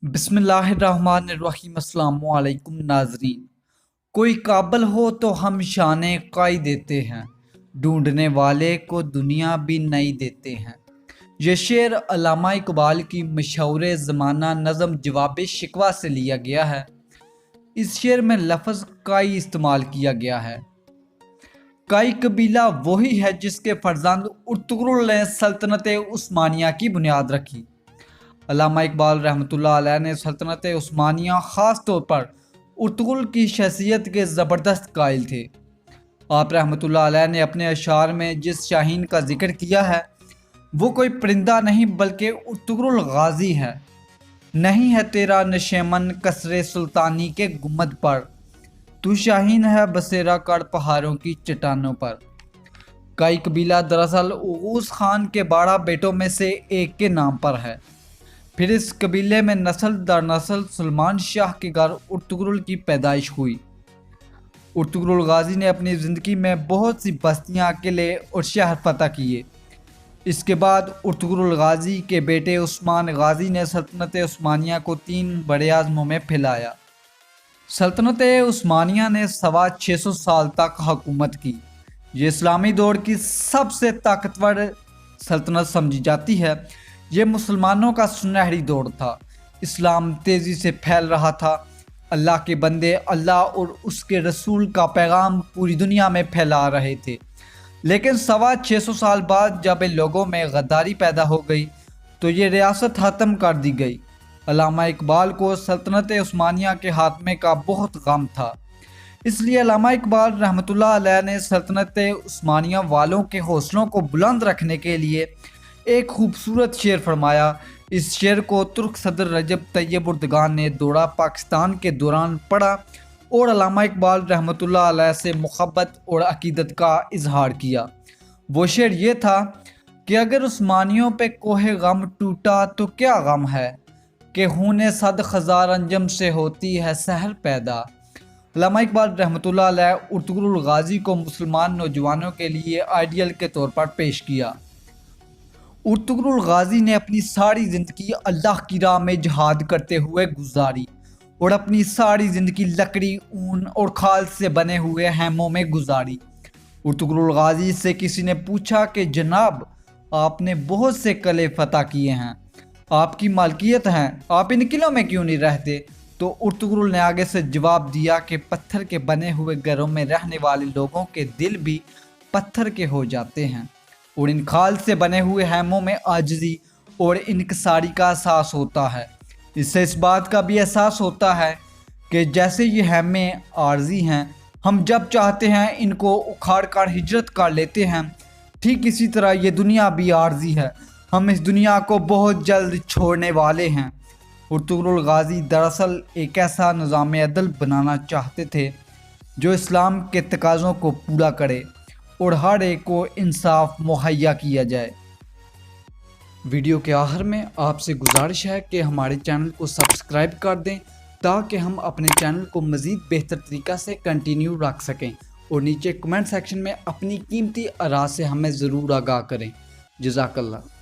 بسم اللہ الرحمن الرحیم۔ السلام علیکم ناظرین۔ کوئی قابل ہو تو ہم شان قائی دیتے ہیں، ڈھونڈنے والے کو دنیا بھی نہیں دیتے ہیں۔ یہ شعر علامہ اقبال کی مشہور زمانہ نظم جواب شکوہ سے لیا گیا ہے۔ اس شعر میں لفظ قائی استعمال کیا گیا ہے۔ قائی قبیلہ وہی ہے جس کے فرزند ارطغرل نے سلطنت عثمانیہ کی بنیاد رکھی۔ علامہ اقبال رحمۃ اللہ علیہ نے سلطنت عثمانیہ خاص طور پر ارطغرل کی شخصیت کے زبردست قائل تھے۔ آپ رحمۃ اللہ علیہ نے اپنے اشعار میں جس شاہین کا ذکر کیا ہے وہ کوئی پرندہ نہیں بلکہ ارطغرل غازی ہے۔ نہیں ہے تیرا نشیمن کسر سلطانی کے گنبد پر، تو شاہین ہے بسیرا کر پہاڑوں کی چٹانوں پر۔ قائی قبیلہ دراصل اوغوز خان کے 12 بیٹوں میں سے ایک کے نام پر ہے۔ پھر اس قبیلے میں نسل در نسل سلمان شاہ کے گھر ارطغرل کی پیدائش ہوئی۔ ارطغرل غازی نے اپنی زندگی میں بہت سی بستیاں، قلعے اور شہر فتح کیے۔ اس کے بعد ارطغرل غازی کے بیٹے عثمان غازی نے سلطنت عثمانیہ کو 3 بڑے اعظموں میں پھیلایا۔ سلطنت عثمانیہ نے 650 سال تک حکومت کی۔ یہ اسلامی دور کی سب سے طاقتور سلطنت سمجھی جاتی ہے۔ یہ مسلمانوں کا سنہری دور تھا۔ اسلام تیزی سے پھیل رہا تھا۔ اللہ کے بندے اللہ اور اس کے رسول کا پیغام پوری دنیا میں پھیلا رہے تھے۔ لیکن 650 سال بعد جب لوگوں میں غداری پیدا ہو گئی تو یہ ریاست ختم کر دی گئی۔ علامہ اقبال کو سلطنت عثمانیہ کے خاتمے کا بہت غم تھا۔ اس لیے علامہ اقبال رحمۃ اللہ علیہ نے سلطنت عثمانیہ والوں کے حوصلوں کو بلند رکھنے کے لیے ایک خوبصورت شعر فرمایا۔ اس شعر کو ترک صدر رجب طیب اردگان نے دورہ پاکستان کے دوران پڑھا اور علامہ اقبال رحمۃ اللہ علیہ سے محبت اور عقیدت کا اظہار کیا۔ وہ شعر یہ تھا کہ اگر عثمانیوں پہ کوہ غم ٹوٹا تو کیا غم ہے، کہ خون صد ہزار انجم سے ہوتی ہے سحر پیدا۔ علامہ اقبال رحمۃ اللہ علیہ ارطغرل غازی کو مسلمان نوجوانوں کے لیے آئیڈیل کے طور پر پیش کیا۔ ارطغرل غازی نے اپنی ساری زندگی اللہ کی راہ میں جہاد کرتے ہوئے گزاری اور اپنی ساری زندگی لکڑی، اون اور کھال سے بنے ہوئے خیموں میں گزاری۔ ارطغرل غازی سے کسی نے پوچھا کہ جناب، آپ نے بہت سے قلعے فتح کیے ہیں، آپ کی مالکیت ہیں، آپ ان قلعوں میں کیوں نہیں رہتے؟ تو ارطغرل نے آگے سے جواب دیا کہ پتھر کے بنے ہوئے گھروں میں رہنے والے لوگوں کے دل بھی پتھر کے ہو جاتے ہیں، اور ان کھال سے بنے ہوئے خیموں میں عاجزی اور انکساری کا احساس ہوتا ہے۔ اس سے اس بات کا بھی احساس ہوتا ہے کہ جیسے یہ خیمے عارضی ہیں، ہم جب چاہتے ہیں ان کو اکھاڑ کر ہجرت کر لیتے ہیں، ٹھیک اسی طرح یہ دنیا بھی عارضی ہے، ہم اس دنیا کو بہت جلد چھوڑنے والے ہیں۔ ارطغرل غازی دراصل ایک ایسا نظام عدل بنانا چاہتے تھے جو اسلام کے تقاضوں کو پورا کرے اور ہر ایک کو انصاف مہیا کیا جائے۔ ویڈیو کے آخر میں آپ سے گزارش ہے کہ ہمارے چینل کو سبسکرائب کر دیں تاکہ ہم اپنے چینل کو مزید بہتر طریقہ سے کنٹینیو رکھ سکیں، اور نیچے کمنٹ سیکشن میں اپنی قیمتی آراء سے ہمیں ضرور آگاہ کریں۔ جزاک اللہ۔